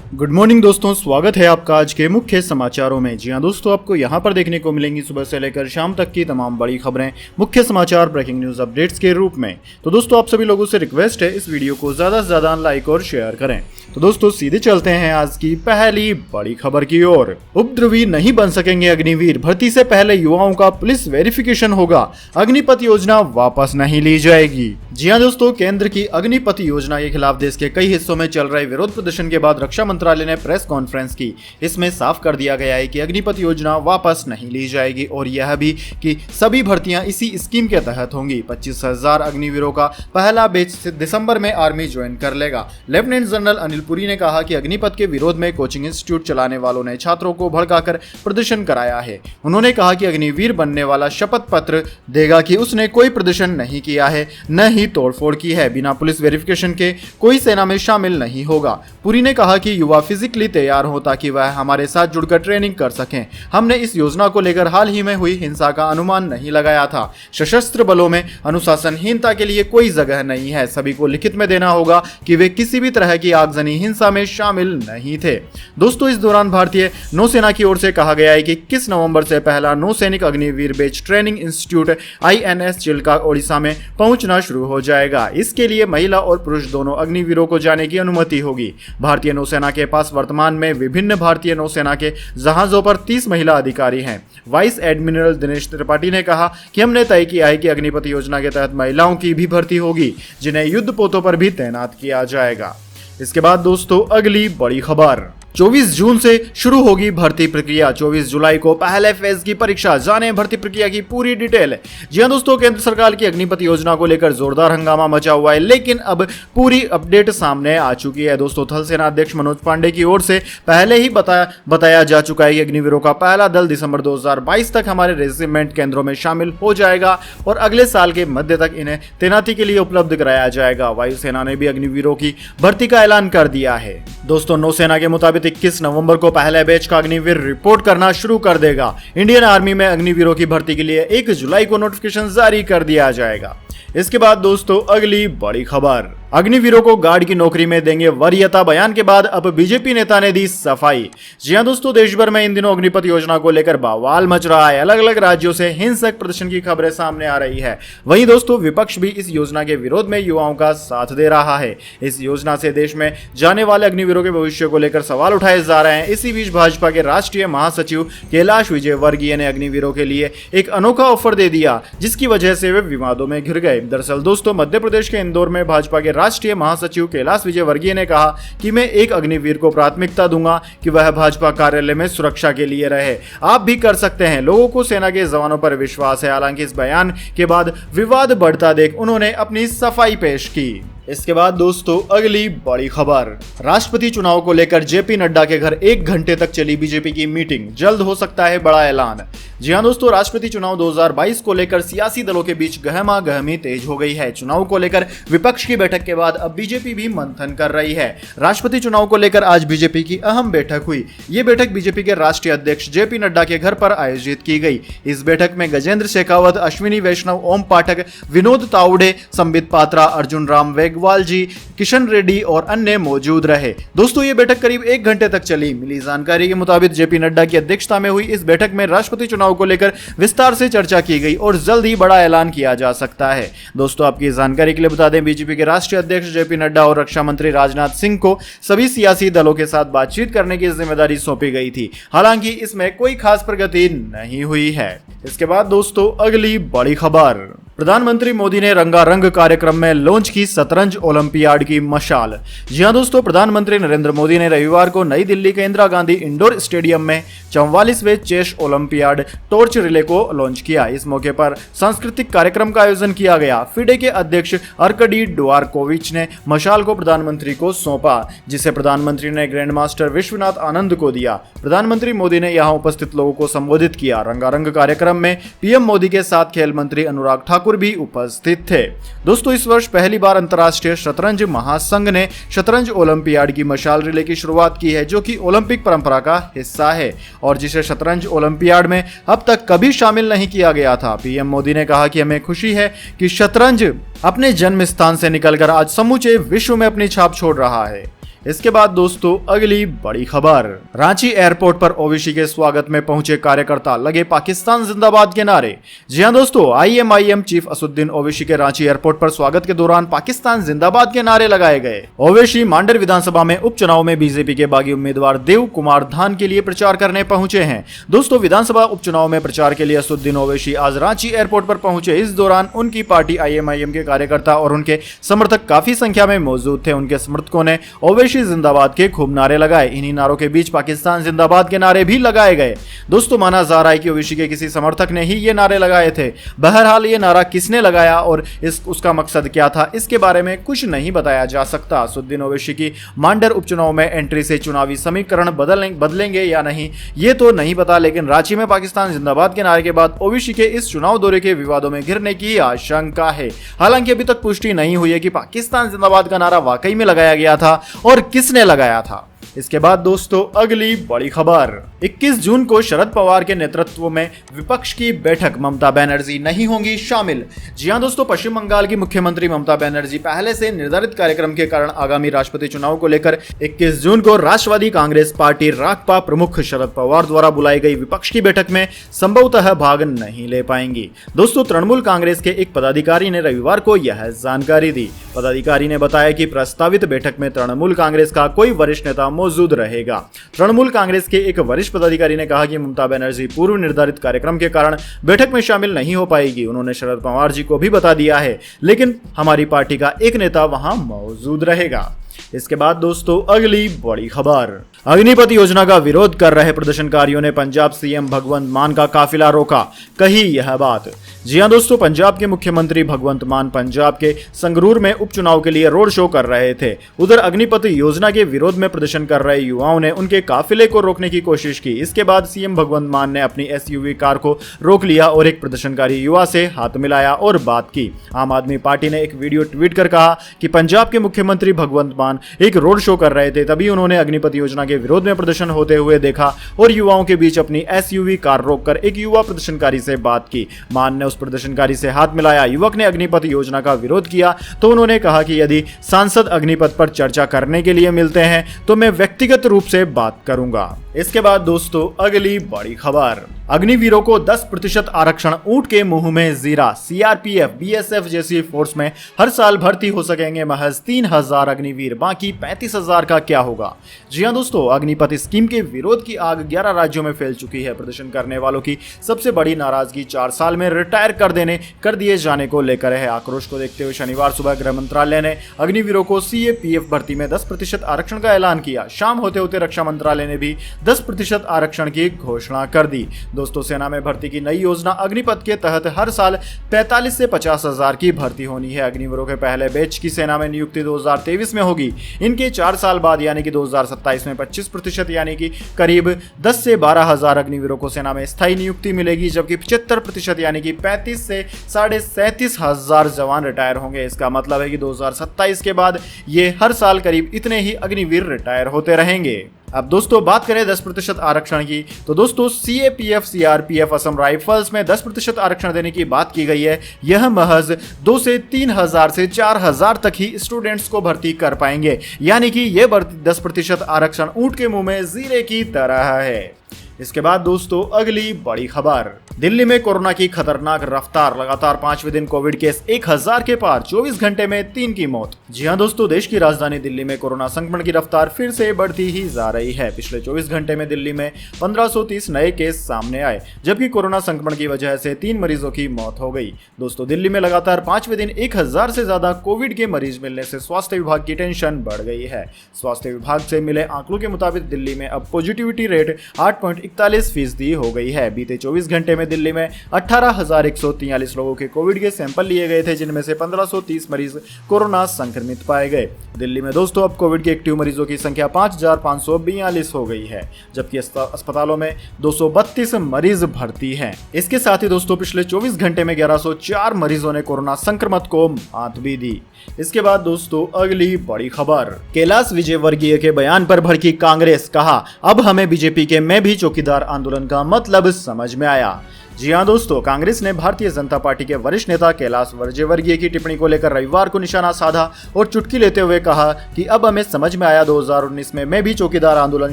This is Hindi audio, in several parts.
गुड मॉर्निंग दोस्तों, स्वागत है आपका आज के मुख्य समाचारों में। जी हां दोस्तों, आपको यहां पर देखने को मिलेंगी सुबह से लेकर शाम तक की तमाम बड़ी खबरें, मुख्य समाचार, ब्रेकिंग न्यूज अपडेट्स के रूप में। तो दोस्तों, आप सभी लोगों से रिक्वेस्ट है इस वीडियो को ज्यादा से ज्यादा लाइक और शेयर करें। तो दोस्तों, सीधे चलते हैं आज की पहली बड़ी खबर की ओर। उपद्रवी नहीं बन सकेंगे अग्निवीर, भर्ती से पहले युवाओं का पुलिस वेरिफिकेशन होगा, अग्निपथ योजना वापस नहीं ली जाएगी। जी हां दोस्तों, केंद्र की अग्निपथ योजना के खिलाफ देश के कई हिस्सों में चल रहे विरोध प्रदर्शन के बाद रक्षा मंत्रालय ने प्रेस कॉन्फ्रेंस की। इसमें साफ कर दिया गया है कि अग्निपथ योजना वापस नहीं ली जाएगी और यह भी कि सभी भर्तियां इसी स्कीम के तहत होंगी। 25,000 अग्निवीरों का पहला बैच दिसंबर में आर्मी ज्वाइन कर लेगा। लेफ्टिनेंट जनरल अनिल पुरी ने कहा कि अग्निपथ के विरोध में कोचिंग इंस्टीट्यूट चलाने वालों ने छात्रों को भड़काकर प्रदर्शन कराया है। उन्होंने कहा कि अग्निवीर बनने वाला शपथ पत्र देगा कि उसने कोई प्रदर्शन नहीं किया है, न ही तोड़फोड़ की है। बिना पुलिस वेरिफिकेशन के कोई सेना में शामिल नहीं होगा। पुरी ने कहा कि युवा फिजिकली तैयार हो ताकि वह हमारे साथ जुड़कर ट्रेनिंग कर सकें। हमने इस योजना को लेकर हाल ही में हुई हिंसा का अनुमान नहीं लगाया था। सशस्त्र बलों में अनुशासनहीनता के लिए कोई जगह नहीं है। सभी को लिखित में देना होगा कि वे किसी भी तरह की आगजनी हिंसा में शामिल नहीं थे। दोस्तों, इस दौरान भारतीय नौसेना की ओर से कहा गया है कि 21 नवंबर से पहला नौसैनिक Agniveer batch training institute INS Chilka Odisha में पहुंचना शुरू हो जाएगा। इसके लिए महिला और पुरुष दोनों अग्निवीरों को जाने की अनुमति होगी। भारतीय नौसेना के पास वर्तमान में विभिन्न भारतीय नौसेना के जहाजों पर 30 महिला अधिकारी हैं। वाइस एडमिरल दिनेश त्रिपाठी ने कहा कि हमने तय किया है कि अग्निपथ योजना के तहत महिलाओं की भी भर्ती होगी, जिन्हें युद्ध पोतों पर भी तैनात किया जाएगा। इसके बाद दोस्तों, अगली बड़ी खबर। 24 जून से शुरू होगी भर्ती प्रक्रिया। 24 जुलाई को पहले फेज की परीक्षा। जाने भर्ती प्रक्रिया की पूरी डिटेल। जी हां दोस्तों, केंद्र सरकार की अग्निपथ योजना को लेकर जोरदार हंगामा मचा हुआ है, लेकिन अब पूरी अपडेट सामने आ चुकी है। दोस्तों, थल सेना अध्यक्ष मनोज पांडे की ओर से पहले ही बताया जा चुका है कि अग्निवीरों का पहला दल दिसंबर 2022 तक हमारे रेजिमेंट केंद्रों में शामिल हो जाएगा और अगले साल के मध्य तक इन्हें तैनाती के लिए उपलब्ध कराया जाएगा। वायुसेना ने भी अग्निवीरों की भर्ती का ऐलान कर दिया है। दोस्तों, नौसेना के मुताबिक 21 नवंबर को पहले बैच का अग्निवीर रिपोर्ट करना शुरू कर देगा। इंडियन आर्मी में अग्निवीरों की भर्ती के लिए 1 जुलाई को नोटिफिकेशन जारी कर दिया जाएगा। इसके बाद दोस्तों, अगली बड़ी खबर। अग्निवीरों को गार्ड की नौकरी में देंगे वरीयता। बयान के बाद अब बीजेपी नेता ने दी सफाई। जी हां दोस्तों, देश भर में इन दिनों अग्निपथ योजना को लेकर बवाल मच रहा है। अलग अलग राज्यों से हिंसक प्रदर्शन की खबरें सामने आ रही है। वहीं दोस्तों, विपक्ष भी इस योजना के विरोध में युवाओं का साथ दे रहा है। इस योजना से देश में जाने वाले अग्निवीरों के भविष्य को लेकर सवाल उठाए जा रहे हैं। इसी बीच भाजपा के राष्ट्रीय महासचिव कैलाश विजयवर्गीय ने अग्निवीरों के लिए एक अनोखा ऑफर दे दिया, जिसकी वजह से वे विवादों में घिर गए। दरअसल दोस्तों, मध्य प्रदेश के इंदौर में भाजपा के राष्ट्रीय महासचिव कैलाश विजयवर्गीय ने कहा कि मैं एक अग्निवीर को प्राथमिकता दूंगा कि वह भाजपा कार्यालय में सुरक्षा के लिए रहे। आप भी कर सकते हैं। लोगों को सेना के जवानों पर विश्वास है। हालांकि इस बयान के बाद विवाद बढ़ता देख उन्होंने अपनी सफाई पेश की। इसके बाद दोस्तों, अगली बड़ी खबर। राष्ट्रपति चुनाव को लेकर जेपी नड्डा के घर 1 घंटे तक चली बीजेपी की मीटिंग। जल्द हो सकता है बड़ा ऐलान। जी हां दोस्तों, राष्ट्रपति चुनाव 2022 को लेकर सियासी दलों के बीच गहमा गहमी तेज हो गई है। चुनाव को लेकर विपक्ष की बैठक के बाद अब बीजेपी भी मंथन कर रही है। राष्ट्रपति चुनाव को लेकर आज बीजेपी की अहम बैठक हुई। ये बैठक बीजेपी के राष्ट्रीय अध्यक्ष जेपी नड्डा के घर पर आयोजित की गई। इस बैठक में गजेंद्र शेखावत, अश्विनी वैष्णव, ओम पाठक, विनोद तावड़े, संबित पात्रा, अर्जुन राम मेघवाल जी, किशन रेड्डी और अन्य मौजूद रहे। दोस्तों, ये बैठक करीब 1 घंटे तक चली। मिली जानकारी के मुताबिक जेपी नड्डा की अध्यक्षता में हुई इस बैठक में राष्ट्रपति चुनाव को लेकर विस्तार से चर्चा की गई और जल्द ही बड़ा ऐलान किया जा सकता है। दोस्तों, आपकी जानकारी के लिए बता दें, बीजेपी के राष्ट्रीय अध्यक्ष जेपी नड्डा और रक्षा मंत्री राजनाथ सिंह को सभी सियासी दलों के साथ बातचीत करने की जिम्मेदारी सौंपी गई थी। हालांकि इसमें कोई खास प्रगति नहीं हुई है। इसके बाद दोस्तों, अगली बड़ी खबर। प्रधानमंत्री मोदी ने रंगारंग कार्यक्रम में लॉन्च की शतरंज ओलंपियाड की मशाल। जी हां दोस्तों, प्रधानमंत्री नरेंद्र मोदी ने रविवार को नई दिल्ली के इंदिरा गांधी इंडोर स्टेडियम में 44वें चेस ओलंपियाड टॉर्च रिले को लॉन्च किया। इस मौके पर सांस्कृतिक कार्यक्रम का आयोजन किया गया। फिडे के अध्यक्ष अर्कडी ड्वारकोविच ने मशाल को प्रधानमंत्री को सौंपा, जिसे प्रधानमंत्री ने ग्रैंड मास्टर विश्वनाथ आनंद को दिया। प्रधानमंत्री मोदी ने यहां उपस्थित लोगों को संबोधित किया। रंगारंग कार्यक्रम में पीएम मोदी के साथ खेल मंत्री अनुराग ठाकुर भी उपस्थित थे। दोस्तों, इस वर्ष पहली बार अंतर्राष्ट्रीय शतरंज महासंघ ने शतरंज ओलंपियाड की मशाल रिले की शुरुआत की है, जो कि ओलंपिक परंपरा का हिस्सा है और जिसे शतरंज ओलंपियाड में अब तक कभी शामिल नहीं किया गया था। पीएम मोदी ने कहा कि हमें खुशी है कि शतरंज अपने जन्म स्थान से निकलकर आज समूचे विश्व में अपनी छाप छोड़ रहा है। इसके बाद दोस्तों अगली बड़ी खबर, रांची एयरपोर्ट पर ओवैसी के स्वागत में पहुंचे कार्यकर्ता, लगे पाकिस्तान जिंदाबाद के नारे। जी हां दोस्तों, आईएमआईएम चीफ असदुद्दीन ओवैसी के रांची एयरपोर्ट पर स्वागत के दौरान पाकिस्तान जिंदाबाद के नारे लगाए गए। ओवैसी मांडर विधानसभा में उपचुनाव में बीजेपी के बागी उम्मीदवार देव कुमार धान के लिए प्रचार करने पहुंचे हैं। दोस्तों, विधानसभा उपचुनाव में प्रचार के लिए असदुद्दीन ओवैसी आज रांची एयरपोर्ट पर पहुंचे। इस दौरान उनकी पार्टी आईएमआईएम के कार्यकर्ता और उनके समर्थक काफी संख्या में मौजूद थे। उनके समर्थकों ने ओवैसी जिंदाबाद के खूब नारे लगाए। इन्हीं नारों के बीच पाकिस्तान जिंदाबाद के नारे भी लगाए गए। दोस्तों, माना जा रहा है कि ओवैसी के किसी समर्थक ने ही ये नारे लगाए थे। बहरहाल ये नारा किसने लगाया और उसका मकसद क्या था, इसके बारे में कुछ नहीं बताया जा सकता। असदुद्दीन ओवैसी की मांडर उपचुनाव में एंट्री से चुनावी समीकरण बदलेंगे या नहीं, ये तो नहीं पता, लेकिन रांची में पाकिस्तान जिंदाबाद के नारे के बाद ओवैसी के इस चुनाव दौरे के विवादों में घिरने की आशंका है। हालांकि अभी तक पुष्टि नहीं हुई है कि पाकिस्तान जिंदाबाद का नारा वाकई में लगाया गया था और किसने लगाया था। इसके बाद दोस्तों अगली बड़ी खबर, 21 जून को शरद पवार के नेतृत्व में विपक्ष की बैठक, ममता बनर्जी नहीं होंगी शामिल। जी हां दोस्तों, पश्चिम बंगाल की मुख्यमंत्री ममता बनर्जी पहले से निर्धारित कार्यक्रम के कारण आगामी राष्ट्रपति चुनाव को लेकर 21 जून को राष्ट्रवादी कांग्रेस पार्टी राकपा प्रमुख शरद पवार द्वारा बुलाई गई विपक्ष की बैठक में संभवतः भाग नहीं ले पाएंगी। दोस्तों, तृणमूल कांग्रेस के एक पदाधिकारी ने रविवार को यह जानकारी दी। पदाधिकारी ने बताया कि प्रस्तावित बैठक में तृणमूल कांग्रेस का कोई वरिष्ठ नेता मौजूद रहेगा। तृणमूल कांग्रेस के एक वरिष्ठ पदाधिकारी ने कहा कि ममता बनर्जी पूर्व निर्धारित कार्यक्रम के कारण बैठक में शामिल नहीं हो पाएगी। उन्होंने शरद पवार जी को भी बता दिया है, लेकिन हमारी पार्टी का एक नेता वहां मौजूद रहेगा। इसके बाद दोस्तों अगली बड़ी खबर, अग्निपथ योजना का विरोध कर रहे प्रदर्शनकारियों ने पंजाब सीएम भगवंत मान का काफिला रोका, कही यह बात। जी हां दोस्तों, पंजाब के मुख्यमंत्री भगवंत मान पंजाब के संगरूर में उपचुनाव के लिए रोड शो कर रहे थे। उधर अग्निपथ योजना के विरोध में प्रदर्शन कर रहे युवाओं ने उनके काफिले को रोकने की कोशिश की। इसके बाद सीएम भगवंत मान ने अपनी एसयूवी कार को रोक लिया और एक प्रदर्शनकारी युवा से हाथ मिलाया और बात की। आम आदमी पार्टी ने एक वीडियो ट्वीट कर कहा कि पंजाब के मुख्यमंत्री भगवंत मान एक रोड शो कर रहे थे, तभी उन्होंने अग्निपथ योजना के विरोध में प्रदर्शन होते हुए देखा और युवाओं के बीच अपनी एसयूवी कार रोककर एक युवा प्रदर्शनकारी से बात की। मान ने उस प्रदर्शनकारी से हाथ मिलाया। युवक ने अग्निपथ योजना का विरोध किया तो उन्होंने कहा कि यदि सांसद अग्निपथ पर चर्चा करने के लिए मिलते हैं तो मैं व्यक्तिगत रूप से बात करूंगा। इसके बाद दोस्तों अगली बड़ी खबर, अग्निवीरों को 10% आरक्षण, ऊंट के मुंह में जीरा। सीआरपीएफ बीएसएफ जैसी फोर्स में हर साल भर्ती हो सकेंगे महज 3000 अग्निवीर, बाकी 35,000 का क्या होगा। जी हां दोस्तों, अग्निपथ स्कीम के विरोध की आग 11 राज्यों में फैल चुकी है। प्रदर्शन करने वालों की सबसे बड़ी नाराजगी 4 साल में रिटायर कर दिए जाने को लेकर है। आक्रोश को देखते हुए शनिवार सुबह गृह मंत्रालय ने अग्निवीरों को सीएपीएफ भर्ती में 10% आरक्षण का ऐलान किया। शाम होते होते रक्षा मंत्रालय ने भी 10% आरक्षण की घोषणा कर दी। दोस्तों, सेना में भर्ती की नई योजना अग्निपथ के तहत हर साल 45 से 50,000 की भर्ती होनी है। अग्निवीरों के पहले बैच की सेना में नियुक्ति 2023 में होगी। इनके 4 साल बाद यानी कि 2027 में 25% यानी कि करीब 10 से 12,000 अग्निवीरों को सेना में स्थायी नियुक्ति मिलेगी, जबकि 75% यानी कि 35 से 37,500 जवान रिटायर होंगे। इसका मतलब है कि 2027 के बाद ये हर साल करीब इतने ही अग्निवीर रिटायर होते रहेंगे। अब दोस्तों बात करें 10% आरक्षण की, तो दोस्तों सीएपीएफ सीआरपीएफ असम राइफल्स में 10% आरक्षण देने की बात की गई है। यह महज 2 से 3,000 से 4,000 तक ही स्टूडेंट्स को भर्ती कर पाएंगे, यानी कि यह 10% आरक्षण ऊंट के मुंह में जीरे की तरह है। इसके बाद दोस्तों अगली बड़ी खबर, दिल्ली में कोरोना की खतरनाक रफ्तार, लगातार 5वें दिन कोविड केस 1000 के पार, 24 घंटे में 3 की मौत। जी हां दोस्तों, देश की राजधानी दिल्ली में कोरोना संक्रमण की रफ्तार फिर से बढ़ती ही जा रही है। पिछले 24 घंटे में दिल्ली में 1530 नए केस सामने आए, जबकि कोरोना संक्रमण की वजह से 3 मरीजों की मौत हो गई। दोस्तों, दिल्ली में लगातार 5वें दिन 1000 से ज्यादा कोविड के मरीज मिलने से स्वास्थ्य विभाग की टेंशन बढ़ गई है। स्वास्थ्य विभाग से मिले आंकड़ों के मुताबिक दिल्ली में अब पॉजिटिविटी रेट 8.41% हो गई है। बीते 24 घंटे में दिल्ली में 18,143 लोगों के कोविड के सैंपल लिए गए थे, जिनमें से 1530 मरीज कोरोना संक्रमित पाए गए। दिल्ली में दोस्तों अब कोविड के एक्टिव मरीजों की संख्या 5,542 हो गई है, जबकि अस्पतालों में 232 मरीज भर्ती हैं। इसके साथ ही दोस्तों पिछले 24 घंटे में 1104 मरीजों ने कोरोना संक्रमण को मात भी दी। इसके बाद दोस्तों अगली बड़ी खबर, कैलाश विजयवर्गीय के बयान पर भड़की कांग्रेस, कहा अब हमें बीजेपी के मैं भी चौकीदार आंदोलन का मतलब समझ में आया। जी हां दोस्तों, कांग्रेस ने भारतीय जनता पार्टी के वरिष्ठ नेता कैलाश विजयवर्गीय की टिप्पणी को लेकर रविवार को निशाना साधा और चुटकी लेते हुए कहा कि अब हमें समझ में आया 2019 में मैं भी चौकीदार आंदोलन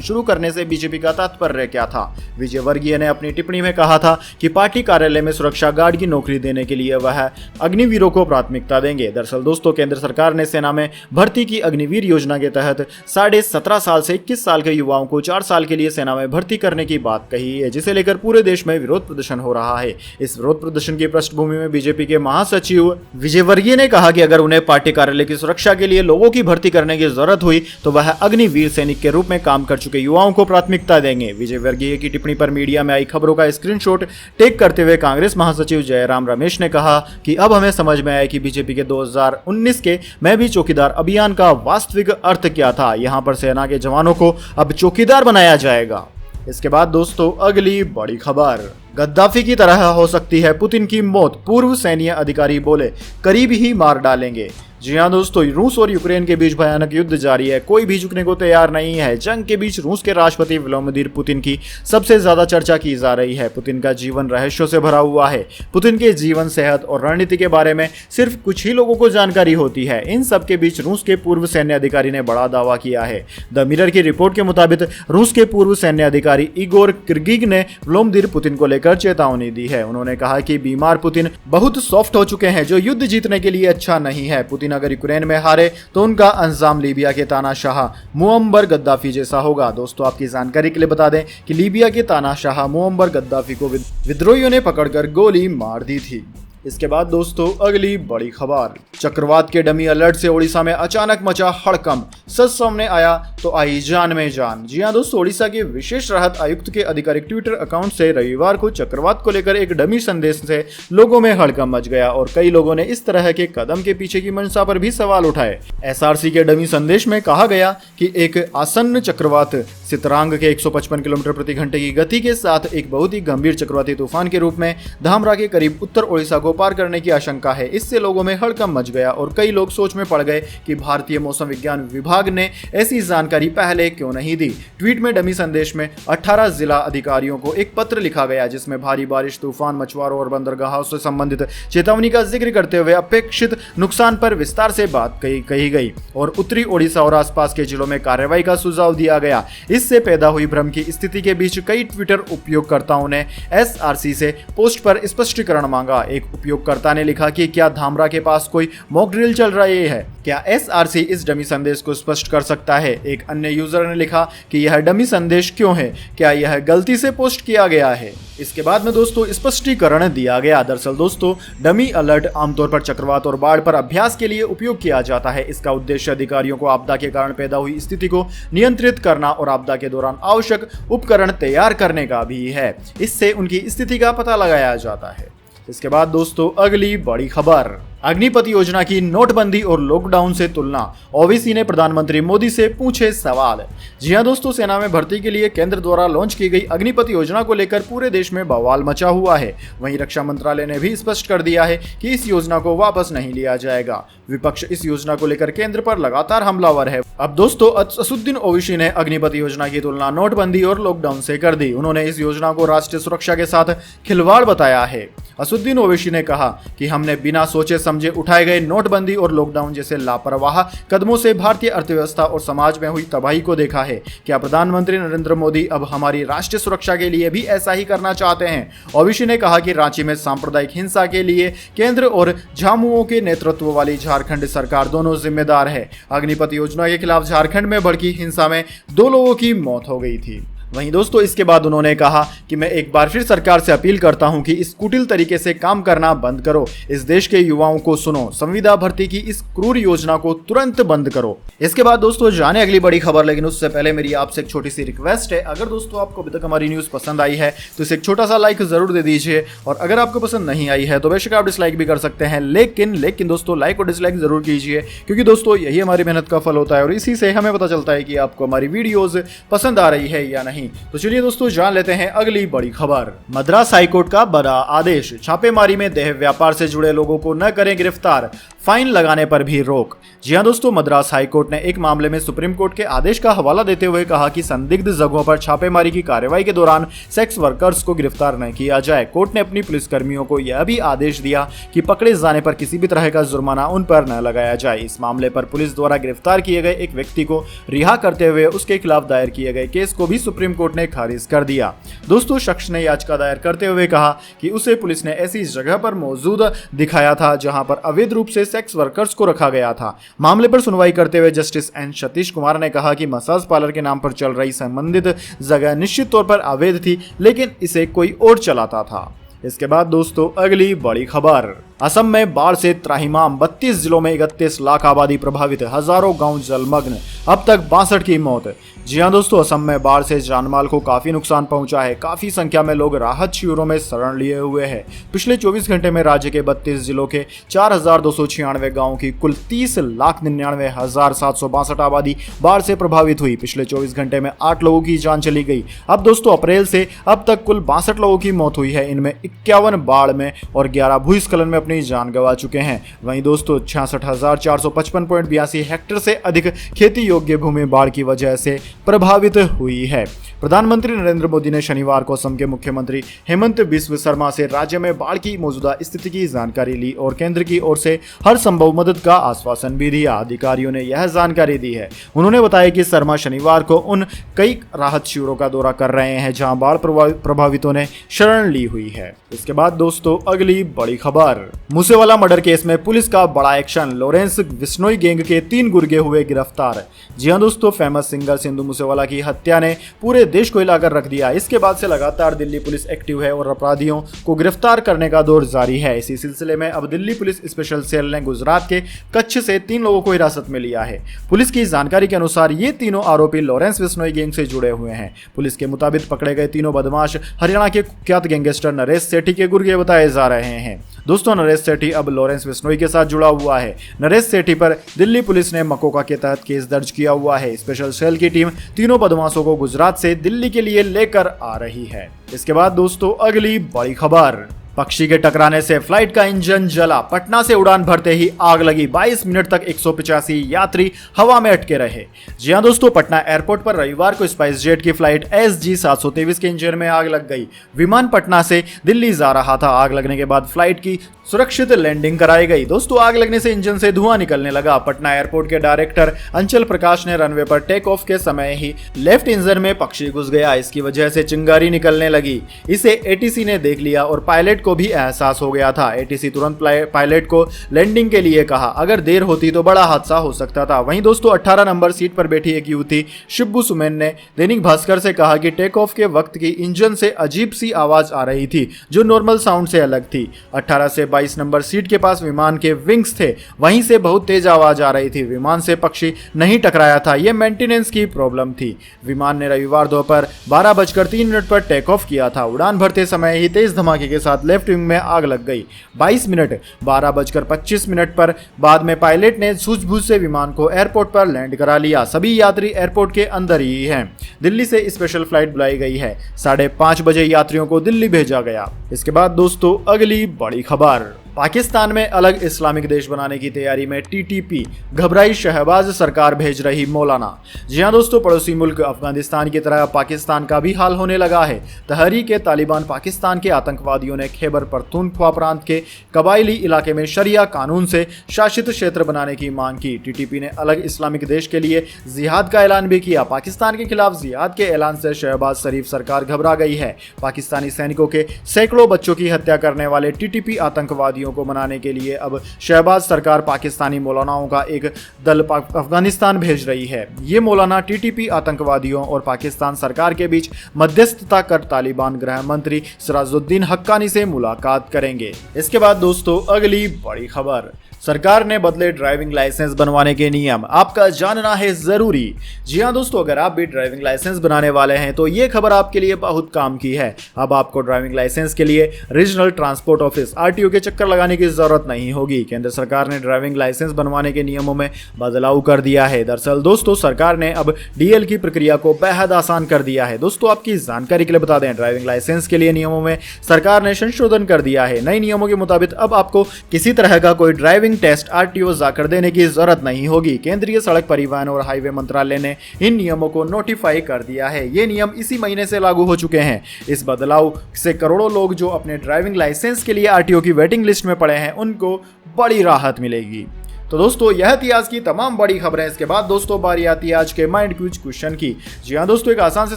शुरू करने से बीजेपी का तात्पर्य क्या था। विजयवर्गीय ने अपनी टिप्पणी में कहा था कि पार्टी कार्यालय में सुरक्षा गार्ड की नौकरी देने के लिए वह अग्निवीरों को प्राथमिकता देंगे। दरअसल दोस्तों, केंद्र सरकार ने सेना में भर्ती की अग्निवीर योजना के तहत 17.5 साल से 21 साल के युवाओं को 4 साल के लिए सेना में भर्ती करने की बात कही है, जिसे लेकर पूरे देश में विरोध प्रदर्शन हो रहा है। इस विरोध प्रदर्शन की पृष्ठभूमि में बीजेपी के महासचिव विजयवर्गीय ने कहा कि अगर उन्हें पार्टी कार्यालय की सुरक्षा के लिए लोगों की भर्ती करने की जरूरत हुई तो वह अग्निवीर सैनिक के रूप में काम कर चुके युवाओं को प्राथमिकता देंगे। विजयवर्गीय की टिप्पणी पर मीडिया में आई खबरों का स्क्रीनशॉट टेक करते हुए कांग्रेस महासचिव जयराम रमेश ने कहा कि अब हमें समझ में आया कि बीजेपी के 2019 के मैं भी चौकीदार अभियान का वास्तविक अर्थ क्या था। यहां पर सेना के जवानों को अब चौकीदार बनाया जाएगा। इसके बाद दोस्तों, अगली बड़ी खबर, गद्दाफी की तरह हो सकती है पुतिन की मौत, पूर्व सैन्य अधिकारी बोले करीब ही मार डालेंगे। जी हां दोस्तों, रूस और यूक्रेन के बीच भयानक युद्ध जारी है। कोई भी झुकने को तैयार नहीं है। जंग के बीच रूस के राष्ट्रपति व्लादिमीर पुतिन की सबसे ज्यादा चर्चा की जा रही है। पुतिन का जीवन रहस्यों से भरा हुआ है। पुतिन के जीवन, सेहत और रणनीति के बारे में सिर्फ कुछ ही लोगों को जानकारी होती है। इन सब के बीच रूस के पूर्व सैन्य अधिकारी ने बड़ा दावा किया है। द मिरर की रिपोर्ट के मुताबिक रूस के पूर्व सैन्य अधिकारी इगोर किर्गिग ने व्लादिमीर पुतिन को लेकर चेतावनी दी है। उन्होंने कहा कि बीमार पुतिन बहुत सॉफ्ट हो चुके हैं, जो युद्ध जीतने के लिए अच्छा नहीं है। पुतिन अगर यूक्रेन में हारे तो उनका अंजाम लीबिया के तानाशाह मुअम्मर गद्दाफी जैसा होगा। दोस्तों, आपकी जानकारी के लिए बता दें कि लीबिया के तानाशाह मुअम्मर गद्दाफी को विद्रोहियों ने पकड़कर गोली मार दी थी। इसके बाद दोस्तों, अगली बड़ी खबर, चक्रवात के डमी अलर्ट से ओडिशा में अचानक मचा हड़कंप, सच सामने आया तो आई जान में जान। जी हां दोस्तों, ओडिशा के विशेष राहत आयुक्त के आधिकारिक ट्विटर अकाउंट से रविवार को चक्रवात को लेकर एक डमी संदेश से लोगों में हड़कंप मच गया और कई लोगों ने इस तरह के कदम के पीछे की मंशा पर भी सवाल उठाए। एसआरसी के डमी संदेश में कहा गया कि एक आसन्न चक्रवात सितरांग के 155 किलोमीटर प्रति घंटे की गति के साथ एक बहुत ही गंभीर चक्रवाती तूफान के रूप में धामरा के करीब उत्तर ओडिशा को पार करने की आशंका है। इससे लोगों में हड़कंप मच गया और कई लोग सोच में पड़ गए कि भारतीय मौसम विज्ञान विभाग ने ऐसी जानकारी पहले क्यों नहीं दी। ट्वीट में डमी संदेश में 18 जिला अधिकारियों को एक पत्र लिखा गया, जिसमें भारी बारिश, तूफान, मछुआरों और बंदरगाहों से संबंधित चेतावनी का जिक्र करते हुए अपेक्षित नुकसान पर विस्तार से बात कही गई और उत्तरी ओडिशा और आसपास के जिलों में कार्रवाई का सुझाव दिया गया। इससे पैदा हुई भ्रम की स्थिति के बीच कई ट्विटर उपयोगकर्ताओं ने एसआरसी से पोस्ट पर स्पष्टीकरण मांगा। एक उपयोगकर्ता ने लिखा कि क्या धामरा के पास कोई मॉक ड्रिल चल रही है? क्या एसआरसी इस डमी संदेश को स्पष्ट कर सकता है? एक अन्य यूजर ने लिखा कि यह डमी संदेश क्यों है? क्या यह गलती से पोस्ट किया गया है? इसके बाद में दोस्तों स्पष्टीकरण दिया गया। दरअसल दोस्तों, डमी अलर्ट आमतौर पर चक्रवात और बाढ़ पर अभ्यास के लिए उपयोग किया जाता है। इसका उद्देश्य अधिकारियों को आपदा के कारण पैदा हुई स्थिति को नियंत्रित करना और आपदा के दौरान आवश्यक उपकरण तैयार करने का भी है। इससे उनकी स्थिति का पता लगाया जाता है। इसके बाद दोस्तों, अगली बड़ी खबर, अग्निपथ योजना की नोटबंदी और लॉकडाउन से तुलना, ओवैसी ने प्रधानमंत्री मोदी से पूछे सवाल। जी हां दोस्तों, सेना में भर्ती के लिए केंद्र द्वारा लॉन्च की गई अग्निपथ योजना को लेकर पूरे देश में बवाल मचा हुआ है। वहीं रक्षा मंत्रालय ने भी स्पष्ट कर दिया है कि इस योजना को वापस नहीं लिया जाएगा। विपक्ष इस योजना को लेकर केंद्र पर लगातार हमलावर है। अब दोस्तों, असदुद्दीन ओवैसी ने अग्निपथ योजना की तुलना नोटबंदी और लॉकडाउन से कर दी। उन्होंने इस योजना को राष्ट्रीय सुरक्षा के साथ खिलवाड़ बताया है। असदुद्दीन ओवैसी ने कहा कि हमने बिना सोचे समझे उठाए गए नोटबंदी और लॉकडाउन जैसे लापरवाह कदमों से भारतीय अर्थव्यवस्था और समाज में हुई तबाही को देखा है। क्या प्रधानमंत्री नरेंद्र मोदी अब हमारी राष्ट्रीय सुरक्षा के लिए भी ऐसा ही करना चाहते हैं? ओवैसी ने कहा कि रांची में सांप्रदायिक हिंसा के लिए केंद्र और झामुमो के नेतृत्व वाली झारखंड सरकार दोनों जिम्मेदार है। अग्निपथ योजना के खिलाफ झारखंड में भड़की हिंसा में 2 लोगों की मौत हो गई थी। वहीं दोस्तों, इसके बाद उन्होंने कहा कि मैं एक बार फिर सरकार से अपील करता हूं कि इस कुटिल तरीके से काम करना बंद करो। इस देश के युवाओं को सुनो। संविदा भर्ती की इस क्रूर योजना को तुरंत बंद करो। इसके बाद दोस्तों, जाने अगली बड़ी खबर, लेकिन उससे पहले मेरी आपसे एक छोटी सी रिक्वेस्ट है। अगर दोस्तों आपको अभी तक हमारी न्यूज पसंद आई है तो इसे एक छोटा सा लाइक जरूर दे दीजिए, और अगर आपको पसंद नहीं आई है तो बेशक आप डिसलाइक भी कर सकते हैं, लेकिन दोस्तों लाइक और डिसलाइक जरूर कीजिए, क्योंकि दोस्तों यही हमारी मेहनत का फल होता है और इसी से हमें पता चलता है कि आपको हमारी वीडियोज पसंद आ रही है या नहीं। नहीं। तो चलिए दोस्तों जान लेते हैं अगली बड़ी खबर। मद्रास हाईकोर्ट का बड़ा आदेश, छापेमारी में देह व्यापार से जुड़े लोगों को न करें गिरफ्तार, फाइन लगाने पर भी रोक। जी हां दोस्तों, मद्रास हाईकोर्ट ने एक मामले में सुप्रीम कोर्ट के आदेश का हवाला देते हुए कहा कि संदिग्ध जगहों पर छापेमारी की कार्रवाई के दौरान सेक्स वर्कर्स को गिरफ्तार न किया जाए। कोर्ट ने अपनी पुलिसकर्मियों को यह भी आदेश दिया कि पकड़े जाने पर किसी भी तरह का जुर्माना उन पर न लगाया जाए। इस मामले पर पुलिस द्वारा गिरफ्तार किए गए एक व्यक्ति को रिहा करते हुए उसके खिलाफ दायर किए गए केस को भी सुप्रीम कोर्ट ने खारिज कर दिया। दोस्तों, शख्स ने याचिका दायर करते हुए कहा कि उसे पुलिस ने ऐसी जगह पर मौजूद दिखाया था जहां पर अवैध रूप से सेक्स वर्कर्स को रखा गया था। मामले पर सुनवाई करते हुए जस्टिस एन सतीश कुमार ने कहा कि मसाज पार्लर के नाम पर चल रही संबंधित जगह निश्चित तौर पर अवैध थी, लेकिन इसे कोई और चलाता था। इसके बाद दोस्तों अगली बड़ी खबर, असम में बाढ़ से त्राहिमाम, 32 जिलों में 31 लाख आबादी प्रभावित, हजारों गांव जलमग्न, अब तक 62 की मौत। जी हां दोस्तों, असम में बाढ़ से जानमाल को काफी नुकसान पहुंचा है। काफी संख्या में लोग राहत शिविरों में शरण लिए हुए हैं। पिछले 24 घंटे में राज्य के 32 जिलों के 4296 गांवों की कुल 30,99,762 आबादी बाढ़ से प्रभावित हुई। पिछले 24 घंटे में 8 लोगों की जान चली गई। अब दोस्तों अप्रैल से अब तक कुल 62 लोगों की मौत हुई है। इनमें 51 बाढ़ में और 11 भूस्खलन में अपनी जान गंवा चुके हैं। वहीं दोस्तों 66,455.82 हेक्टेयर से अधिक खेती योग्य भूमि बाढ़ की वजह से प्रभावित हुई है। प्रधानमंत्री नरेंद्र मोदी ने शनिवार को असम के मुख्यमंत्री हेमंत बिस्व शर्मा से राज्य में बाढ़ की मौजूदा स्थिति की जानकारी ली और केंद्र की ओर से हर संभव मदद का आश्वासन भी दिया। अधिकारियों ने यह जानकारी दी है। उन्होंने बताया कि शर्मा शनिवार को उन कई राहत शिविरों का दौरा कर रहे हैं जहां बाढ़ प्रभावितों ने शरण ली हुई है। इसके बाद दोस्तों अगली बड़ी खबर, मूसेवाला मर्डर केस में पुलिस का बड़ा एक्शन, लॉरेंस बिश्नोई गैंग के 3 गुर्गे हुए गिरफ्तार। जी हां दोस्तों, फेमस सिंगर सिंधु मूसेवाला की हत्या ने पूरे देश को हिलाकर रख दिया। इसके बाद से लगातार दिल्ली पुलिस एक्टिव है और अपराधियों को गिरफ्तार करने का दौर जारी है। इसी सिलसिले में अब दिल्ली पुलिस स्पेशल सेल ने गुजरात के कच्छ से 3 लोगों को हिरासत में लिया है। पुलिस की जानकारी के अनुसार ये तीनों आरोपी लॉरेंस बिश्नोई गैंग से जुड़े हुए हैं। पुलिस के मुताबिक पकड़े गए तीनों बदमाश हरियाणा के कुख्यात गैंगस्टर नरेश सेठी के गुर्गे बताए जा रहे हैं। दोस्तों नरेश सेठी अब लॉरेंस बिश्नोई के साथ जुड़ा हुआ है। नरेश सेठी पर दिल्ली पुलिस ने मकोका के तहत केस दर्ज किया हुआ है। स्पेशल सेल की टीम तीनों बदमाशों को गुजरात से दिल्ली के लिए लेकर आ रही है। इसके बाद दोस्तों अगली बड़ी खबर, पक्षी के टकराने से फ्लाइट का इंजन जला, पटना से उड़ान भरते ही आग लगी, 22 मिनट तक 185 यात्री हवा में अटके रहे। जी हां दोस्तों, पटना एयरपोर्ट पर रविवार को स्पाइस जेट की फ्लाइट SG 723 के इंजन में आग लग गई। विमान पटना से दिल्ली जा रहा था। आग लगने के बाद फ्लाइट की सुरक्षित लैंडिंग कराई गई। दोस्तों आग लगने से इंजन से धुआं निकलने लगा। पटना एयरपोर्ट के डायरेक्टर अंचल प्रकाश ने रनवे पर टेक ऑफ के समय ही लेफ्ट इंजन में पक्षी घुस गया। इसकी वजह से चिंगारी निकलने लगी। इसे ATC ने देख लिया और पायलट को भी एहसास हो गया था। ATC तुरंत पायलट को लैंडिंग के लिए कहा। अगर देर होती तो बड़ा हादसा हो सकता था। वहीं दोस्तों 18 नंबर सीट पर बैठी एक युवती शिब्बू सुमेन ने दैनिक भास्कर से कहा कि टेक ऑफ के वक्त की इंजन से अजीब सी आवाज आ रही थी जो नॉर्मल साउंड से अलग थी। 18 से 22 नंबर सीट के पास विमान के विंग्स थे, वहीं से बहुत तेज आवाज आ रही थी। विमान से पक्षी नहीं टकराया था, यह मेंटेनेंस की प्रॉब्लम थी। विमान ने रविवार दोपहर 12:03 पर टेक ऑफ किया था। उड़ान भरते समय ही तेज धमाके के साथ लेफ्ट विंग में आग लग गई। 22 मिनट 12:25 पर बाद में पायलट ने सूझबूझ से विमान को एयरपोर्ट पर लैंड करा लिया। सभी यात्री एयरपोर्ट के अंदर ही हैं। दिल्ली से स्पेशल फ्लाइट बुलाई गई है। 5:30 बजे यात्रियों को दिल्ली भेजा गया। इसके बाद दोस्तों अगली बड़ी खबर, पाकिस्तान में अलग इस्लामिक देश बनाने की तैयारी में TTP, घबराई शहबाज सरकार भेज रही मौलाना। जी हां दोस्तों, पड़ोसी मुल्क अफगानिस्तान की तरह पाकिस्तान का भी हाल होने लगा है। तहरीक-ए-तालिबान पाकिस्तान के आतंकवादियों ने खैबर पख्तूनख्वा प्रांत के कबायली इलाके में शरिया कानून से शासित क्षेत्र बनाने की मांग की। TTP ने अलग इस्लामिक देश के लिए जिहाद का ऐलान भी किया। पाकिस्तान के खिलाफ जिहाद के ऐलान से शहबाज शरीफ सरकार घबरा गई है। पाकिस्तानी सैनिकों के सैकड़ों बच्चों की हत्या करने वाले TTP आतंकवादियों को मनाने के लिए अब शहबाज सरकार पाकिस्तानी मौलानाओं का एक दल अफगानिस्तान भेज रही है। ये मौलाना TTP आतंकवादियों और पाकिस्तान सरकार के बीच मध्यस्थता कर तालिबान गृह मंत्री सिराजुद्दीन हक्कानी से मुलाकात करेंगे। इसके बाद दोस्तों अगली बड़ी खबर, सरकार ने बदले ड्राइविंग लाइसेंस बनवाने के नियम, आपका जानना है जरूरी। जी हाँ दोस्तों, अगर आप भी ड्राइविंग लाइसेंस बनाने वाले हैं तो ये खबर आपके लिए बहुत काम की है। अब आपको ड्राइविंग लाइसेंस के लिए रीजनल ट्रांसपोर्ट ऑफिस RTO के चक्कर लगाने की जरूरत नहीं होगी। केंद्र सरकार ने ड्राइविंग लाइसेंस बनवाने के नियमों में बदलाव कर दिया है। दरअसल दोस्तों, सरकार ने अब DL की प्रक्रिया को बेहद आसान कर दिया है। दोस्तों, आपकी जानकारी के लिए बता दें, ड्राइविंग लाइसेंस के लिए नियमों में सरकार ने संशोधन कर दिया है। नए नियमों के मुताबिक अब आपको किसी तरह का कोई ड्राइविंग टेस्ट RTO जाकर देने की जरूरत नहीं होगी। केंद्रीय सड़क परिवहन और हाईवे मंत्रालय ने इन नियमों को नोटिफाई कर दिया है। ये नियम इसी महीने से लागू हो चुके हैं। इस बदलाव से करोड़ों लोग जो अपने ड्राइविंग लाइसेंस के लिए RTO की वेटिंग लिस्ट में पड़े हैं, उनको बड़ी राहत मिलेगी। तो दोस्तों, यह थी आज की तमाम बड़ी खबरें। इसके बाद दोस्तों बारी आती है आज के माइंड क्विज क्वेश्चन की। जी हाँ दोस्तों, एक आसान से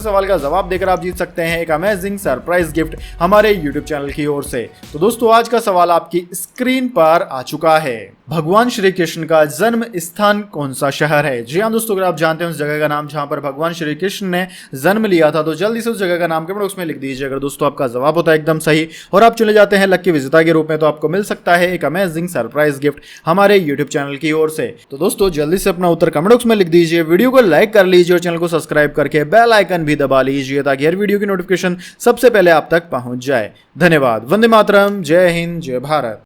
सवाल का जवाब देकर आप जीत सकते हैं एक अमेजिंग सरप्राइज गिफ्ट हमारे YouTube चैनल की ओर से। तो दोस्तों, आज का सवाल आपकी स्क्रीन पर आ चुका है। भगवान श्री कृष्ण का जन्म स्थान कौन सा शहर है? जी हाँ दोस्तों, अगर आप जानते हैं उस जगह का नाम जहां पर भगवान श्री कृष्ण ने जन्म लिया था, तो जल्दी से उस जगह का नाम कमेंट बॉक्स में लिख दीजिए। अगर दोस्तों आपका जवाब होता है एकदम सही और आप चुने जाते हैं लकी विजेता के रूप में, तो आपको मिल सकता है एक अमेजिंग सरप्राइज गिफ्ट हमारे YouTube चैनल की ओर से। तो दोस्तों, जल्दी से अपना उत्तर कमेंट बॉक्स में लिख दीजिए, वीडियो को लाइक कर लीजिए और चैनल को सब्सक्राइब करके बेल आइकन भी दबा लीजिए ताकि हर वीडियो की नोटिफिकेशन सबसे पहले आप तक पहुंच जाए। धन्यवाद। वंदे मातरम। जय हिंद, जय भारत।